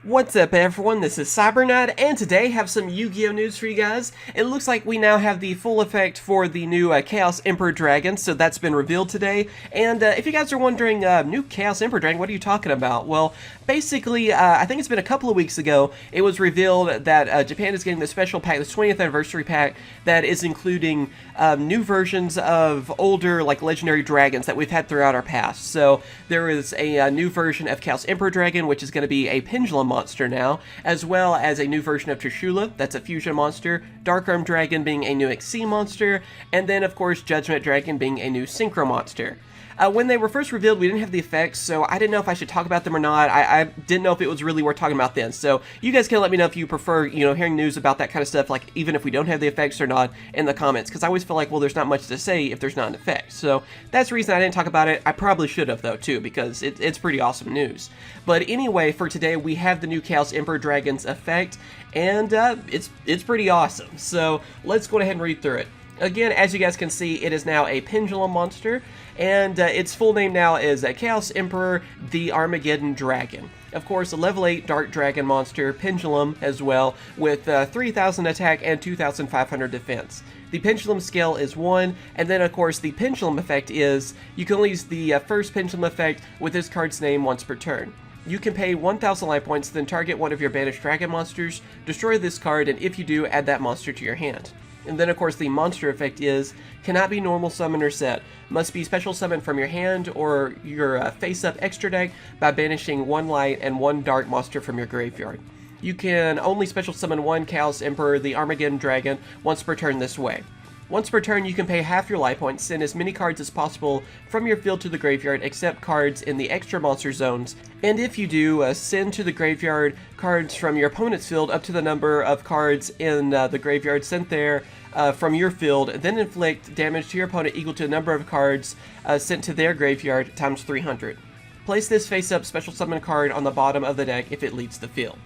What's up everyone, this is CyberKnight, and today I have some Yu-Gi-Oh news for you guys. It looks like we now have the full effect for the new Chaos Emperor Dragon, so that's been revealed today. And if you guys are wondering, new Chaos Emperor Dragon, what are you talking about? Well, basically, I think it's been a couple of weeks ago, it was revealed that Japan is getting the special pack, this 20th anniversary pack, that is including new versions of older, like, legendary dragons that we've had throughout our past. So, there is a new version of Chaos Emperor Dragon, which is going to be a Pendulum monster now, as well as a new version of Trishula, that's a fusion monster, Dark Arm Dragon being a new XC monster, and then of course Judgment Dragon being a new Synchro monster. When they were first revealed, we didn't have the effects, so I didn't know if I should talk about them or not. I didn't know if it was really worth talking about then. So you guys can let me know if you prefer, hearing news about that kind of stuff, like even if we don't have the effects or not, in the comments. Because I always feel like, well, there's not much to say if there's not an effect. So that's the reason I didn't talk about it. I probably should have, though, too, because it's pretty awesome news. But anyway, for today, we have the new Chaos Emperor Dragon's effect, and it's pretty awesome. So let's go ahead and read through it. Again, as you guys can see, it is now a Pendulum monster, and its full name now is Chaos Emperor, the Armageddon Dragon. Of course, a level 8 Dark Dragon monster, Pendulum as well, with 3,000 attack and 2,500 defense. The Pendulum scale is 1, and then of course the Pendulum effect is, you can only use the first Pendulum effect with this card's name once per turn. You can pay 1,000 life points, then target one of your banished dragon monsters, destroy this card, and if you do, add that monster to your hand. And then of course the monster effect is, cannot be normal summon or set, must be special summon from your hand or your face-up extra deck by banishing one light and one dark monster from your graveyard. You can only special summon one Chaos Emperor, the Armageddon Dragon, once per turn this way. Once per turn, you can pay half your life points, send as many cards as possible from your field to the graveyard except cards in the extra monster zones, and if you do, send to the graveyard cards from your opponent's field up to the number of cards in the graveyard sent there from your field, then inflict damage to your opponent equal to the number of cards sent to their graveyard times 300. Place this face-up special summon card on the bottom of the deck if it leaves the field.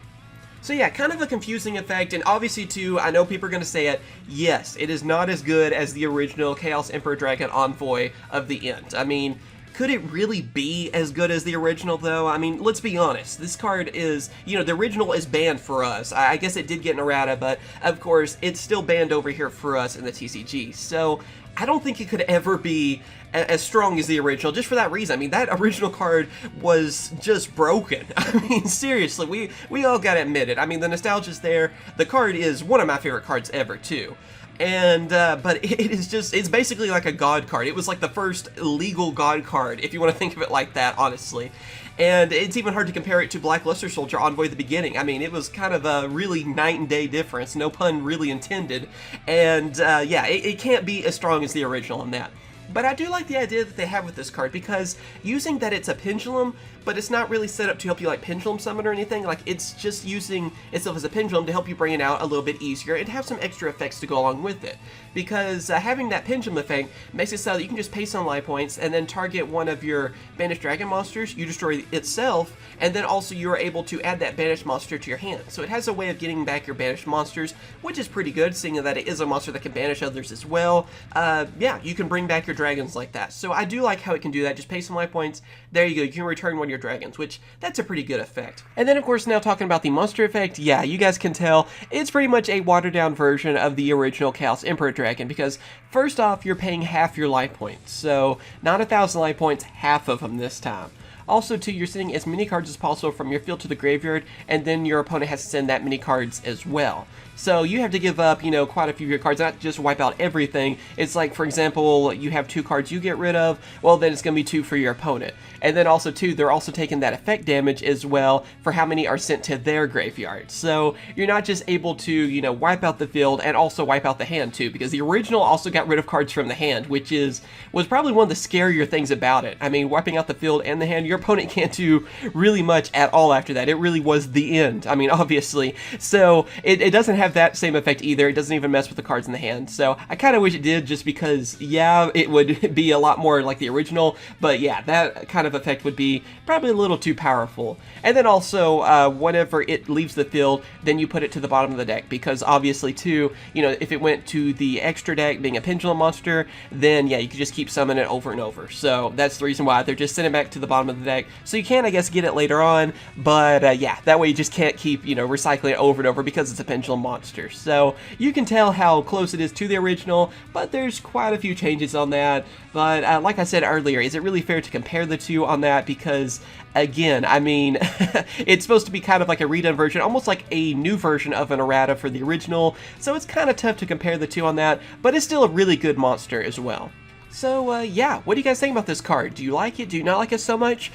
So yeah, kind of a confusing effect, and obviously too, I know people are going to say it, yes, it is not as good as the original Chaos Emperor Dragon Envoy of the End. I mean, could it really be as good as the original, though? I mean, let's be honest. This card is, the original is banned for us. I guess it did get an errata, but of course, it's still banned over here for us in the TCG. So I don't think it could ever be as strong as the original, just for that reason. I mean, that original card was just broken. I mean, seriously, we all gotta admit it. I mean, the nostalgia's there. The card is one of my favorite cards ever, too. And, but it is just, it's basically like a god card. It was like the first legal god card, if you want to think of it like that, honestly. And it's even hard to compare it to Black Luster Soldier Envoy at the beginning. I mean, it was kind of a really night and day difference, no pun really intended. And, yeah, it can't be as strong as the original on that. But I do like the idea that they have with this card, because using that it's a pendulum, but it's not really set up to help you like pendulum summon or anything, like it's just using itself as a pendulum to help you bring it out a little bit easier and have some extra effects to go along with it. Because having that pendulum effect makes it so that you can just pay some life points and then target one of your banished dragon monsters, you destroy itself, and then also you are able to add that banished monster to your hand. So it has a way of getting back your banished monsters, which is pretty good, seeing that it is a monster that can banish others as well. Yeah, you can bring back your dragons like that. So I do like how it can do that. Just pay some life points. There you go. You can return one of your dragons, which that's a pretty good effect. And then of course, now talking about the monster effect, yeah, you guys can tell it's pretty much a watered down version of the original Chaos Emperor Dragon, because first off, you're paying half your life points. So not 1,000 life points, half of them this time. Also, too, you're sending as many cards as possible from your field to the graveyard, and then your opponent has to send that many cards as well. So you have to give up, quite a few of your cards, not just wipe out everything. It's like, for example, you have 2 cards you get rid of, well, then it's going to be 2 for your opponent. And then also, too, they're also taking that effect damage as well for how many are sent to their graveyard. So you're not just able to, wipe out the field and also wipe out the hand, too, because the original also got rid of cards from the hand, which was probably one of the scarier things about it. I mean, wiping out the field and the hand, your opponent can't do really much at all after that. It really was the end. I mean, obviously. So it doesn't have that same effect either. It doesn't even mess with the cards in the hand. So I kind of wish it did, just because, yeah, it would be a lot more like the original. But yeah, that kind of effect would be probably a little too powerful. And then also, whenever it leaves the field, then you put it to the bottom of the deck, because obviously too, if it went to the extra deck being a pendulum monster, then yeah, you could just keep summoning it over and over. So that's the reason why they're just sending it back to the bottom of the the deck. So you can, I guess, get it later on, but yeah, that way you just can't keep, you know, recycling it over and over because it's a Pendulum monster. So you can tell how close it is to the original, but there's quite a few changes on that. But like I said earlier, is it really fair to compare the two on that? Because again, I mean, it's supposed to be kind of like a redone version, almost like a new version of an errata for the original, so it's kind of tough to compare the two on that, but it's still a really good monster as well. So, yeah, what do you guys think about this card? Do you like it? Do you not like it so much?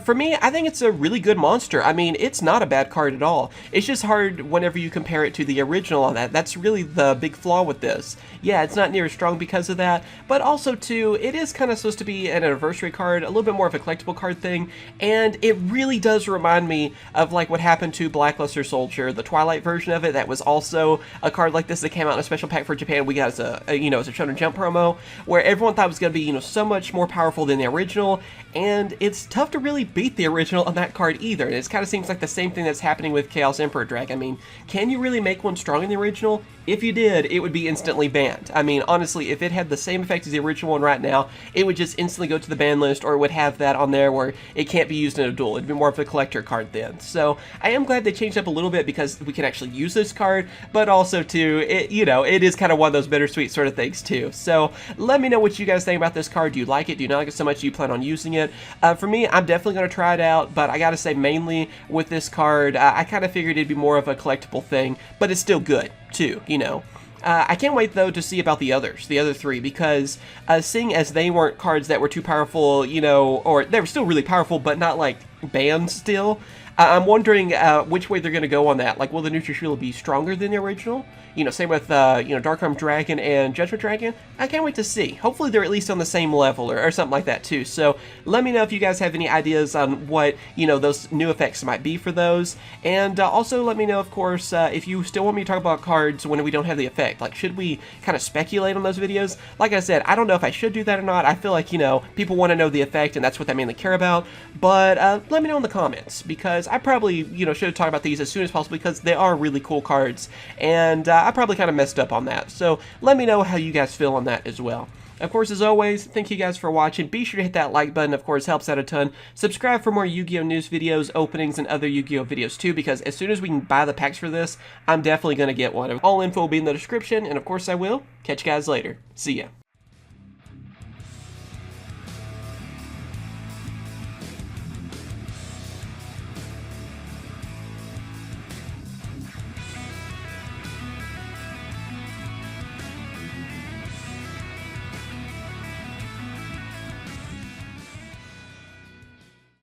For me, I think it's a really good monster. I mean, it's not a bad card at all. It's just hard whenever you compare it to the original on that. That's really the big flaw with this. Yeah, it's not near as strong because of that, but also, too, it is kind of supposed to be an anniversary card, a little bit more of a collectible card thing, and it really does remind me of, like, what happened to Blackluster Soldier, the Twilight version of it. That was also a card like this that came out in a special pack for Japan. We got as a you know, as a Shonen Jump promo, where everyone thought it was going to be, you know, so much more powerful than the original, and it's tough to really beat the original on that card either. And it kind of seems like the same thing that's happening with Chaos Emperor Dragon. I mean, can you really make one strong in the original? If you did, it would be instantly banned. I mean, honestly, if it had the same effect as the original one right now, it would just instantly go to the ban list, or it would have that on there where it can't be used in a duel. It'd be more of a collector card then. So I am glad they changed up a little bit because we can actually use this card, but also too, it, you know, it is kind of one of those bittersweet sort of things too. So let me know what you guys think about this card. Do you like it? Do you not like it so much? Do you plan on using it? For me, I'm definitely going to try it out, but I gotta say, mainly with this card, I kind of figured it'd be more of a collectible thing, but it's still good too, you know. I can't wait, though, to see about the others, the other three, because seeing as they weren't cards that were too powerful, you know, or they were still really powerful, but not, like, banned still, I'm wondering which way they're going to go on that. Like, will the Neutral Shield be stronger than the original? You know, same with, you know, Dark Armed Dragon and Judgment Dragon. I can't wait to see. Hopefully they're at least on the same level or something like that, too. So let me know if you guys have any ideas on what, you know, those new effects might be for those. And also let me know, of course, if you still want me to talk about cards when we don't have the effect. Like, should we kind of speculate on those videos? Like I said, I don't know if I should do that or not. I feel like, you know, people want to know the effect, and that's what they mainly care about. But let me know in the comments, because I probably, you know, should talk about these as soon as possible, because they are really cool cards, and I probably kind of messed up on that. So let me know how you guys feel on that as well. Of course, as always, thank you guys for watching. Be sure to hit that like button, of course, helps out a ton. Subscribe for more Yu-Gi-Oh! News videos, openings, and other Yu-Gi-Oh! Videos too, because as soon as we can buy the packs for this, I'm definitely going to get one. All info will be in the description, and of course I will. Catch you guys later. See ya.